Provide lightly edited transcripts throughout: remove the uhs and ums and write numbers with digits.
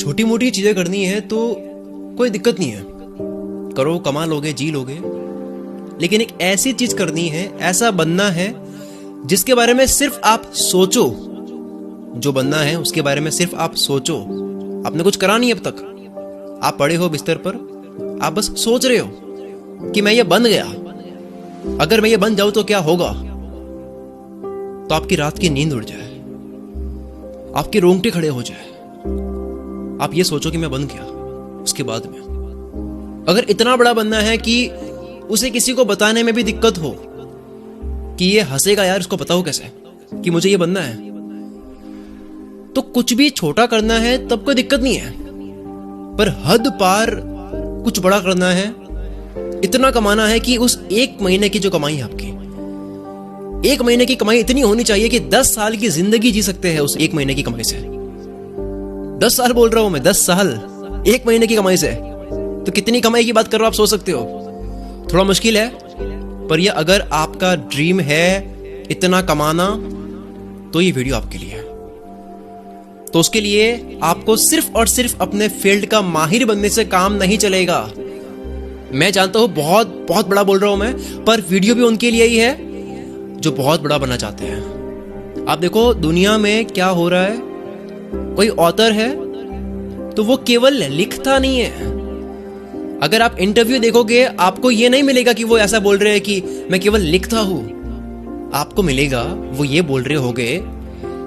छोटी मोटी चीजें करनी है तो कोई दिक्कत नहीं है, करो, कमा लोगे, जी लोगे। लेकिन एक ऐसी चीज करनी है, ऐसा बनना है जिसके बारे में सिर्फ आप सोचो, जो बनना है उसके बारे में सिर्फ आप सोचो। आपने कुछ करा नहीं अब तक, आप पड़े हो बिस्तर पर, आप बस सोच रहे हो कि मैं ये बन गया, अगर मैं ये बन जाऊं तो क्या होगा। तो आपकी रात की नींद उड़ जाए, आपके रोंगटे खड़े हो जाए, आप ये सोचो कि मैं बन गया। उसके बाद में अगर इतना बड़ा बनना है कि उसे किसी को बताने में भी दिक्कत हो कि ये हंसेगा यार, इसको पता हो कैसे कि मुझे ये बनना है, तो कुछ भी छोटा करना है तब कोई दिक्कत नहीं है। पर हद पार कुछ बड़ा करना है, इतना कमाना है कि उस एक महीने की जो कमाई है आपकी, एक महीने की कमाई इतनी होनी चाहिए कि 10 साल की जिंदगी जी सकते हैं उस एक महीने की कमाई से। 10 साल बोल रहा हूं मैं, 10 साल एक महीने की कमाई से। तो कितनी कमाई की बात कर रहे हो आप, सोच सकते हो। थोड़ा मुश्किल है, पर ये अगर आपका ड्रीम है इतना कमाना, तो ये वीडियो आपके लिए है। तो उसके लिए आपको सिर्फ और सिर्फ अपने फील्ड का माहिर बनने से काम नहीं चलेगा। मैं जानता हूं बहुत बहुत बड़ा बोल रहा हूं मैं, पर वीडियो भी उनके लिए ही है जो बहुत बड़ा बनना चाहते हैं। आप देखो दुनिया में क्या हो रहा है, कोई ऑथर है तो वो केवल लिखता नहीं है। अगर आप इंटरव्यू देखोगे आपको ये नहीं मिलेगा कि वो ऐसा बोल रहे हैं कि मैं केवल लिखता हूं। आपको मिलेगा वो ये बोल रहे होंगे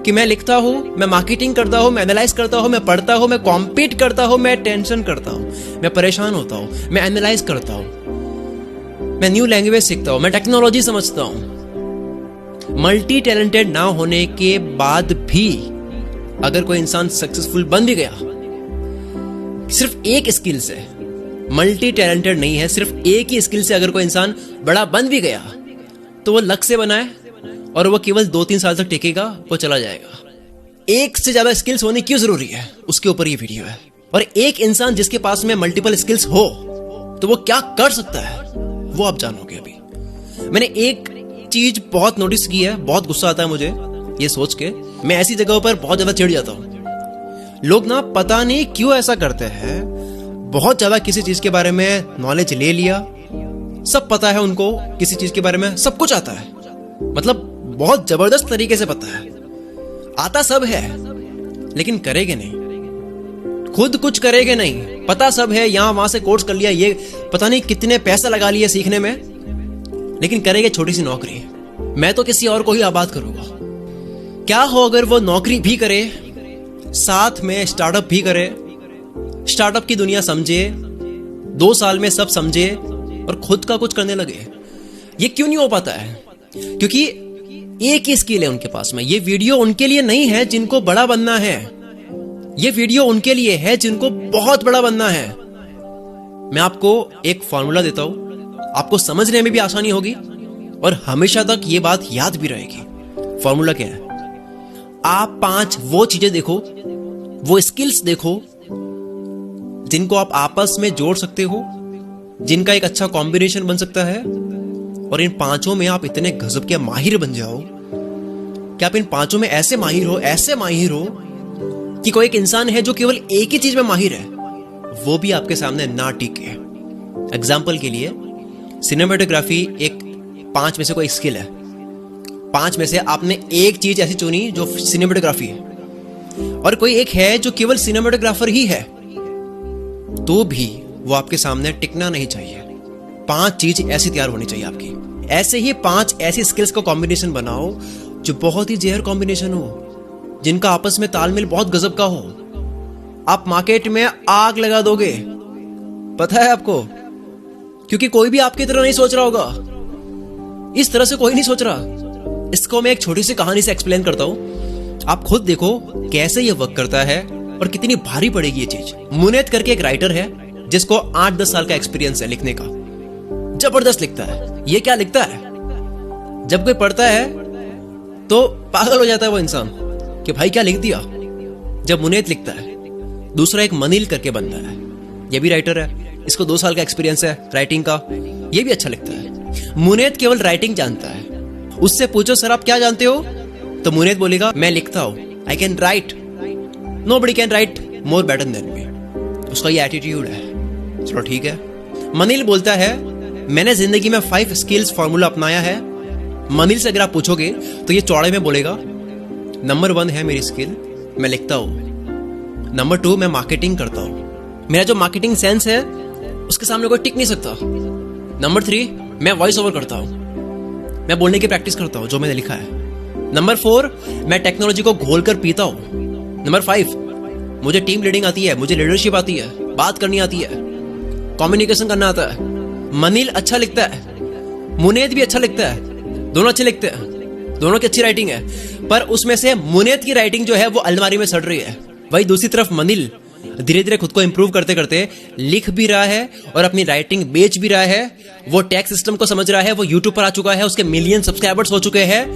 कि मैं लिखता हूं, मैं मार्केटिंग करता हूं, मैं एनालाइज करता हूं, मैं पढ़ता हूं, मैं कॉम्पीट करता हूं, मैं टेंशन करता हूं, मैं परेशान होता हूं, मैं एनालाइज करता हूं, मैं न्यू लैंग्वेज सीखता हूं, मैं टेक्नोलॉजी समझता हूं। मल्टी टैलेंटेड ना होने के बाद भी अगर कोई इंसान सक्सेसफुल बन भी गया सिर्फ एक स्किल से, मल्टी टैलेंटेड नहीं है, सिर्फ एक ही स्किल से अगर कोई इंसान बड़ा बन भी गया, तो वो लक से बना है और वो केवल 2-3 साल तक टिकेगा, वो चला जाएगा। एक से ज्यादा स्किल्स होनी क्यों जरूरी है, उसके ऊपर ये वीडियो है। और एक इंसान जिसके पास में मल्टीपल स्किल्स हो तो वो क्या कर सकता है, वो आप जानोगे अभी। मैंने एक चीज बहुत नोटिस की है, बहुत गुस्सा आता है मुझे ये सोच के, मैं ऐसी जगहों पर बहुत ज्यादा चिढ़ जाता हूं। लोग ना पता नहीं क्यों ऐसा करते हैं, बहुत ज्यादा किसी चीज के बारे में नॉलेज ले लिया, सब पता है उनको, किसी चीज के बारे में सब कुछ आता है, मतलब बहुत जबरदस्त तरीके से पता है, आता सब है, लेकिन करेंगे नहीं, खुद कुछ करेंगे नहीं। पता सब है, यहां वहां से कोर्स कर लिया, ये पता नहीं कितने पैसा लगा लिए सीखने में, लेकिन करेंगे छोटी सी नौकरी, मैं तो किसी और को ही आबाद करूंगा। क्या हो अगर वो नौकरी भी करे, साथ में स्टार्टअप भी करे, स्टार्टअप की दुनिया समझे, 2 साल में सब समझे और खुद का कुछ करने लगे। ये क्यों नहीं हो पाता है? क्योंकि एक ही स्किल है उनके पास में। ये वीडियो उनके लिए नहीं है जिनको बड़ा बनना है, ये वीडियो उनके लिए है जिनको बहुत बड़ा बनना है। मैं आपको एक फॉर्मूला देता हूं, आपको समझने में भी आसानी होगी और हमेशा तक ये बात याद भी रहेगी। फॉर्मूला क्या है? आप 5 वो चीजें देखो, वो स्किल्स देखो जिनको आप आपस में जोड़ सकते हो, जिनका एक अच्छा कॉम्बिनेशन बन सकता है, और इन 5 में आप इतने गजब के माहिर बन जाओ कि आप इन 5 में ऐसे माहिर हो, ऐसे माहिर हो कि कोई एक इंसान है जो केवल एक ही चीज में माहिर है, वो भी आपके सामने ना टिके। एग्जाम्पल के लिए सिनेमेटोग्राफी एक 5 में से कोई स्किल है, 5 में से आपने एक चीज ऐसी चुनी जो सिनेमेटोग्राफी है, और कोई एक है जो केवल सिनेमेटोग्राफर ही है, तो भी वो आपके सामने टिकना नहीं चाहिए। 5 चीज ऐसी तैयार होनी चाहिए आपकी। ऐसे ही 5 ऐसी स्किल्स का कॉम्बिनेशन बनाओ जो बहुत ही जेहर कॉम्बिनेशन हो, जिनका आपस में तालमेल बहुत गजब का हो। आप मार्केट में आग लगा दोगे, पता है आपको, क्योंकि कोई भी आपकी तरह नहीं सोच रहा होगा, इस तरह से कोई नहीं सोच रहा। इसको मैं एक छोटी सी कहानी से एक्सप्लेन करता हूं, आप खुद देखो कैसे ये वर्क करता है और कितनी भारी पड़ेगी ये चीज। मुनेत करके एक राइटर है जिसको 8-10 साल का एक्सपीरियंस है लिखने का, जबरदस्त लिखता है। ये क्या लिखता है, जब कोई पढ़ता है तो पागल हो जाता है वो इंसान कि भाई क्या लिख दिया। जब मुनेत लिखता है, दूसरा एक मनील करके बंदा है, ये भी राइटर है, इसको 2 साल का एक्सपीरियंस है राइटिंग का, ये भी अच्छा लिखता है। मुनेत केवल राइटिंग जानता है, उससे पूछो सर आप क्या जानते हो, तो मुनेत बोलेगा मैं लिखता हूं, I can write, nobody can write more better than me. उसका ये एटीट्यूड है। चलो ठीक है। मनील बोलता है मैंने जिंदगी में 5 स्किल्स फॉर्मूला अपनाया है। मनील से अगर आप पूछोगे तो ये चौड़े में बोलेगा नंबर 1 है मेरी स्किल, मैं लिखता हूं। नंबर 2 मैं मार्केटिंग करता हूं, मेरा जो मार्केटिंग सेंस है उसके सामने कोई टिक नहीं सकता। नंबर 3 मैं वॉइस ओवर करता हूं, मैं बोलने की प्रैक्टिस करता हूं जो मैंने लिखा है। नंबर 4 मैं टेक्नोलॉजी को घोल कर पीता हूं। नंबर 5 मुझे टीम लीडिंग आती है, मुझे लीडरशिप आती है, बात करनी आती है, कम्युनिकेशन करना आता है। मनील अच्छा लिखता है, मुनेद भी अच्छा लिखता है, दोनों अच्छे लिखते हैं, दोनों की अच्छी राइटिंग है, पर उसमें से मुनेद की राइटिंग जो है वो अलमारी में सड़ रही है। वही दूसरी तरफ मनील धीरे धीरे खुद को इंप्रूव करते करते लिख भी रहा है और अपनी राइटिंग बेच भी रहा है। वो टैक्स सिस्टम को समझ रहा है, वो यूट्यूब पर आ चुका है, उसके मिलियन सब्सक्राइबर्स हो चुके हैं,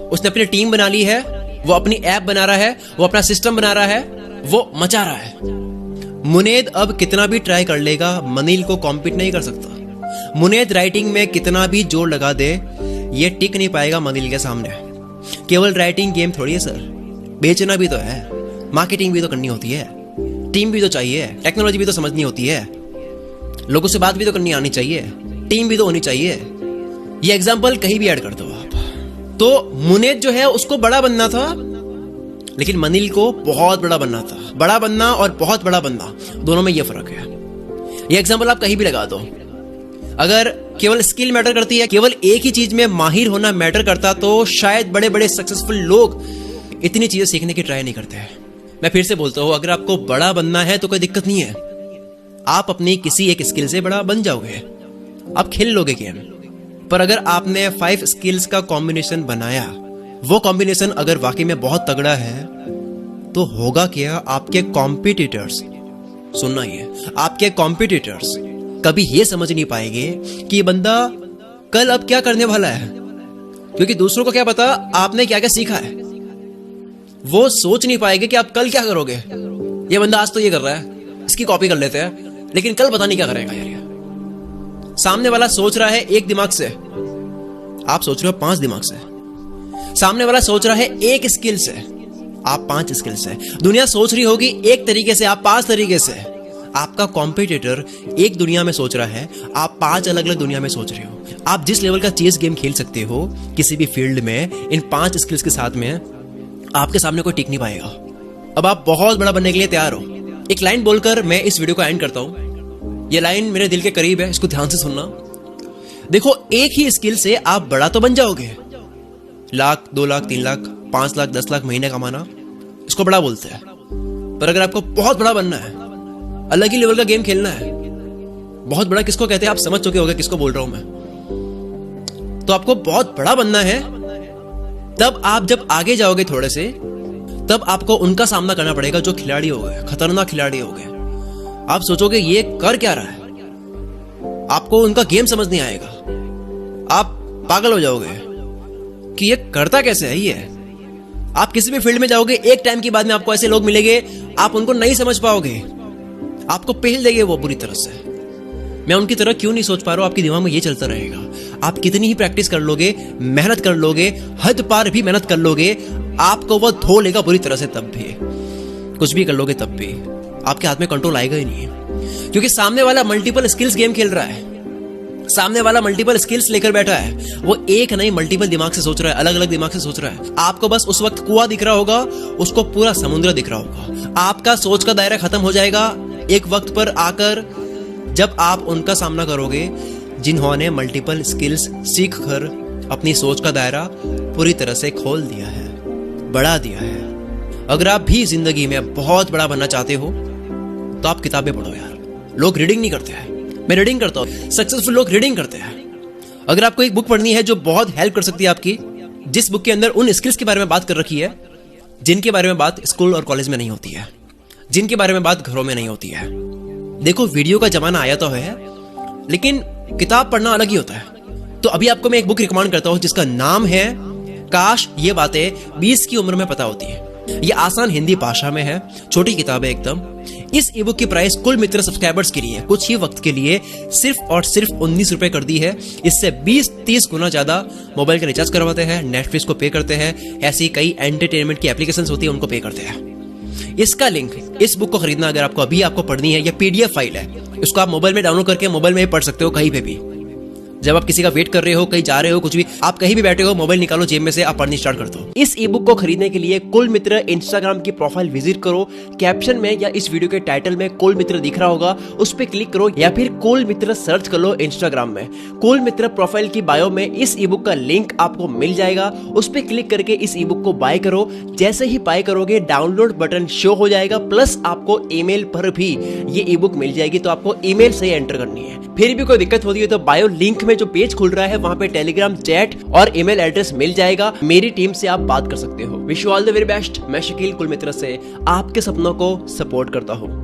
उसने अपनी टीम बना ली है, वो अपनी ऐप बना रहा है, वो अपना सिस्टम बना रहा है, वो मचा रहा है। मुनेद अब कितना भी ट्राई कर लेगा, मनील को कॉम्पीट नहीं कर सकता। मुनेद राइटिंग में कितना भी जोर लगा दे, ये टिक नहीं पाएगा मनील के सामने। केवल राइटिंग गेम थोड़ी है सर, बेचना भी तो है, मार्केटिंग भी तो करनी होती है, टीम भी तो चाहिए, टेक्नोलॉजी भी तो समझनी होती है, लोगों से बात भी तो करनी आनी चाहिए, टीम भी तो होनी चाहिए। ये एग्जांपल कहीं भी ऐड कर दो आप। तो मुनेद जो है उसको बड़ा बनना था, लेकिन मनील को बहुत बड़ा बनना था। बड़ा बनना और बहुत बड़ा बनना दोनों में ये फर्क है। ये एग्जांपल आप कहीं भी लगा दो। अगर केवल स्किल मैटर करती है, केवल एक ही चीज में माहिर होना मैटर करता, तो शायद बड़े बड़े सक्सेसफुल लोग इतनी चीजें सीखने की ट्राई नहीं करते हैं। मैं फिर से बोलता हूं, अगर आपको बड़ा बनना है तो कोई दिक्कत नहीं है, आप अपनी किसी एक स्किल से बड़ा बन जाओगे, आप खेल लोगे गेम। पर अगर आपने 5 स्किल्स का कॉम्बिनेशन बनाया, वो कॉम्बिनेशन अगर वाकई में बहुत तगड़ा है, तो होगा क्या, आपके कॉम्पिटिटर्स, सुनना ये, आपके कॉम्पिटिटर्स कभी ये समझ नहीं पाएंगे कि ये बंदा कल अब क्या करने वाला है, क्योंकि दूसरों को क्या पता आपने क्या क्या सीखा है। वो सोच नहीं पाएंगे कि आप कल क्या करोगे। ये बंदा आज तो ये कर रहा है, इसकी कॉपी कर लेते हैं, लेकिन कल पता नहीं क्या करेगा यार। सामने वाला सोच रहा है एक दिमाग से, आप सोच रहे हो 5 दिमाग से। सामने वाला सोच रहा है एक स्किल से, आप 5 स्किल से। दुनिया सोच रही होगी एक तरीके से, आप 5 तरीके से। आपका कॉम्पिटिटर एक दुनिया में सोच रहा है, आप 5 अलग अलग दुनिया में सोच रहे हो। आप जिस लेवल का चेस गेम खेल सकते हो किसी भी फील्ड में, इन 5 स्किल्स के साथ में आपके सामने कोई टिक नहीं पाएगा। अब आप बहुत बड़ा बनने के लिए तैयार हो। एक लाइन बोलकर मैं इस वीडियो को एंड करता हूं। यह लाइन मेरे दिल के करीब है, इसको ध्यान से सुनना। देखो, एक ही स्किल से आप बड़ा तो बन जाओगे, 1 लाख, 2 लाख, 3 लाख, 5 लाख, 10 लाख महीने कमाना, इसको बड़ा बोलते हैं। पर अगर आपको बहुत बड़ा बनना है, अलग ही लेवल का गेम खेलना है, बहुत बड़ा किसको कहते हैं आप समझ चुके होंगे किसको बोल रहा हूं मैं। तो आपको बहुत बड़ा बनना है, तब आप जब आगे जाओगे थोड़े से, तब आपको उनका सामना करना पड़ेगा जो खिलाड़ी हो गए, खतरनाक खिलाड़ी हो गए। आप सोचोगे ये कर क्या रहा है, आपको उनका गेम समझ नहीं आएगा, आप पागल हो जाओगे कि ये करता कैसे है ये। आप किसी भी फील्ड में जाओगे, एक टाइम के बाद में आपको ऐसे लोग मिलेंगे, आप उनको नहीं समझ पाओगे, आपको पेल देंगे वो बुरी तरह से। मैं उनकी तरह क्यों नहीं सोच पा रहा हूं, आपके दिमाग में ये चलता रहेगा। आप कितनी ही प्रैक्टिस कर लोगे, मेहनत कर लोगे, हद पार भी मेहनत कर लोगे, आपको वो धो लेगा बुरी तरह से। तब भी कुछ भी कर लोगे, तब भी आपके हाथ में कंट्रोल आएगा ही नहीं, क्योंकि सामने वाला मल्टीपल स्किल्स गेम खेल रहा है। सामने वाला मल्टीपल स्किल्स लेकर बैठा है, वो एक नहीं मल्टीपल दिमाग से सोच रहा है, अलग अलग दिमाग से सोच रहा है। आपको बस उस वक्त कुआं दिख रहा होगा, उसको पूरा समुद्र दिख रहा होगा। आपका सोच का दायरा खत्म हो जाएगा एक वक्त पर आकर, जब आप उनका सामना करोगे जिन्होंने मल्टीपल स्किल्स सीख कर अपनी सोच का दायरा पूरी तरह से खोल दिया है, बढ़ा दिया है। अगर आप भी जिंदगी में बहुत बड़ा बनना चाहते हो तो आप किताबें पढ़ो यार। लोग रीडिंग नहीं करते हैं, मैं रीडिंग करता हूं। सक्सेसफुल लोग रीडिंग करते हैं। अगर आपको एक बुक पढ़नी है जो बहुत हेल्प कर सकती है आपकी, जिस बुक के अंदर उन स्किल्स के बारे में बात कर रखी है जिनके बारे में बात स्कूल और कॉलेज में नहीं होती है, जिनके बारे में बात घरों में नहीं होती है। देखो, वीडियो का जमाना आया तो है, लेकिन किताब पढ़ना अलग ही होता है। तो अभी आपको मैं एक बुक रिकमेंड करता हूं जिसका नाम है काश ये बातें 20 की उम्र में पता होती है। ये आसान हिंदी भाषा में है, छोटी किताब है एकदम। इस ई बुक की प्राइस कुल मित्र सब्सक्राइबर्स के लिए कुछ ही वक्त के लिए सिर्फ और सिर्फ 19 रुपए कर दी है। इससे 20-30 गुना ज्यादा मोबाइल का रिचार्ज करवाते हैं, नेटफ्लिक्स को पे करते हैं, ऐसी कई एंटरटेनमेंट की एप्लीकेशंस होती है उनको पे करते हैं। इसका लिंक, इस बुक को खरीदना अगर आपको अभी आपको पढ़नी है, या पीडीएफ फाइल है, इसको आप मोबाइल में डाउनलोड करके मोबाइल में पढ़ सकते हो कहीं पे भी। जब आप किसी का वेट कर रहे हो, कहीं जा रहे हो, कुछ भी, आप कहीं भी बैठे हो, मोबाइल निकालो जेब में से, आप पढ़नी स्टार्ट कर दो। इस ई बुक को खरीदने के लिए कुल मित्र इंस्टाग्राम की प्रोफाइल विजिट करो। कैप्शन में या इस वीडियो के टाइटल में कुल मित्र दिख रहा होगा, उस पर क्लिक करो, या फिर कुल मित्र सर्च कर लो इंस्टाग्राम में। कुल मित्र प्रोफाइल की बायो में इस ई बुक का लिंक आपको मिल जाएगा, उस पर क्लिक करके इस ई बुक को बाय करो। जैसे ही बाय करोगे डाउनलोड बटन शो हो जाएगा, प्लस आपको ईमेल पर भी ये ई बुक मिल जाएगी, तो आपको ईमेल से एंटर करनी है। फिर भी कोई दिक्कत होती है तो बायो लिंक में जो पेज खुल रहा है वहां पे टेलीग्राम चैट और ईमेल एड्रेस मिल जाएगा, मेरी टीम से आप बात कर सकते हो। Wish you all the very best. मैं शकील कुल मित्र से आपके सपनों को सपोर्ट करता हूं।